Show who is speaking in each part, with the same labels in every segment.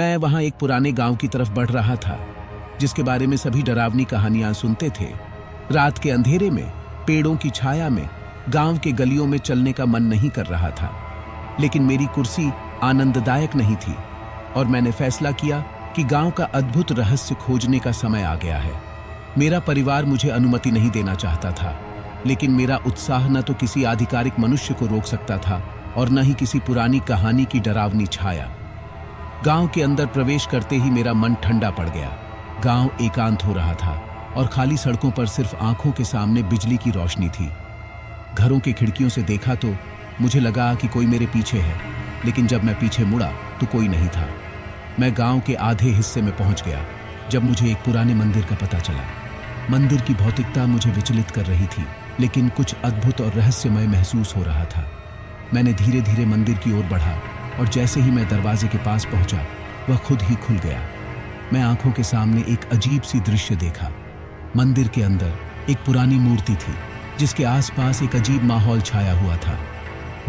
Speaker 1: मैं वहां एक पुराने गांव की तरफ बढ़ रहा था, जिसके बारे में सभी डरावनी कहानियां सुनते थे। रात के अंधेरे में, पेड़ों की छाया में, गांव के गलियों में चलने का मन नहीं कर रहा था। लेकिन मेरी कुर्सी आनंददायक नहीं थी और मैंने फैसला किया कि गांव का अद्भुत रहस्य खोजने का समय आ गया है। मेरा परिवार मुझे अनुमति नहीं देना चाहता था, लेकिन मेरा उत्साह न तो किसी आधिकारिक मनुष्य को रोक सकता था और न ही किसी पुरानी कहानी की डरावनी छाया। गांव के अंदर प्रवेश करते ही मेरा मन ठंडा पड़ गया। गांव एकांत हो रहा था और खाली सड़कों पर सिर्फ आंखों के सामने बिजली की रोशनी थी। घरों की खिड़कियों से देखा तो मुझे लगा कि कोई मेरे पीछे है, लेकिन जब मैं पीछे मुड़ा तो कोई नहीं था। मैं गांव के आधे हिस्से में पहुंच गया जब मुझे एक पुराने मंदिर का पता चला। मंदिर की भौतिकता मुझे विचलित कर रही थी, लेकिन कुछ अद्भुत और रहस्यमय महसूस हो रहा था। मैंने धीरे धीरे मंदिर की ओर बढ़ा और जैसे ही मैं दरवाजे के पास पहुंचा, वह खुद ही खुल गया। मैं आंखों के सामने एक अजीब सी दृश्य देखा। मंदिर के अंदर एक पुरानी मूर्ति थी, जिसके आसपास एक अजीब माहौल छाया हुआ था।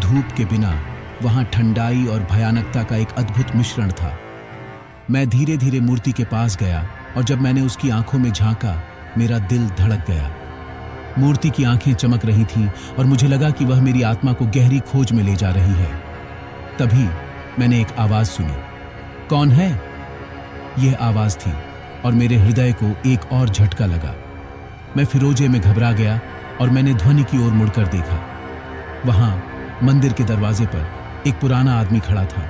Speaker 1: धूप के बिना वहां ठंडाई और भयानकता का एक अद्भुत मिश्रण था। मैं धीरे धीरे मूर्ति के पास गया और जब मैंने उसकी आंखों में झांका, मेरा दिल धड़क गया। मूर्ति की आंखें चमक रही थीं और मुझे लगा कि वह मेरी आत्मा को गहरी खोज में ले जा रही है। तभी मैंने एक आवाज सुनी। कौन है? यह आवाज थी और मेरे हृदय को एक और झटका लगा। मैं फिरोजे में घबरा गया और मैंने ध्वनि की ओर मुड़कर देखा। वहां मंदिर के दरवाजे पर एक पुराना आदमी खड़ा था।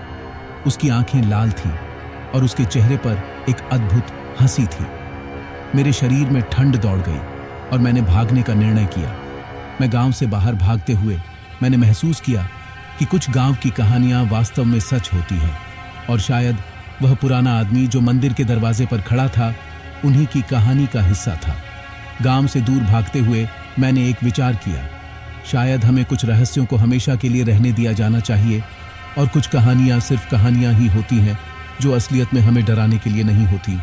Speaker 1: उसकी आंखें लाल थीं और उसके चेहरे पर एक अद्भुत हंसी थी। मेरे शरीर में ठंड दौड़ गई और मैंने भागने का निर्णय किया। मैं गांव से बाहर भागते हुए मैंने महसूस किया कि कुछ गांव की कहानियां वास्तव में सच होती हैं और शायद वह पुराना आदमी जो मंदिर के दरवाजे पर खड़ा था, उन्हीं की कहानी का हिस्सा था। गांव से दूर भागते हुए मैंने एक विचार किया। शायद हमें कुछ रहस्यों को हमेशा के लिए रहने दिया जाना चाहिए और कुछ कहानियां सिर्फ कहानियां ही होती हैं, जो असलियत में हमें डराने के लिए नहीं होती।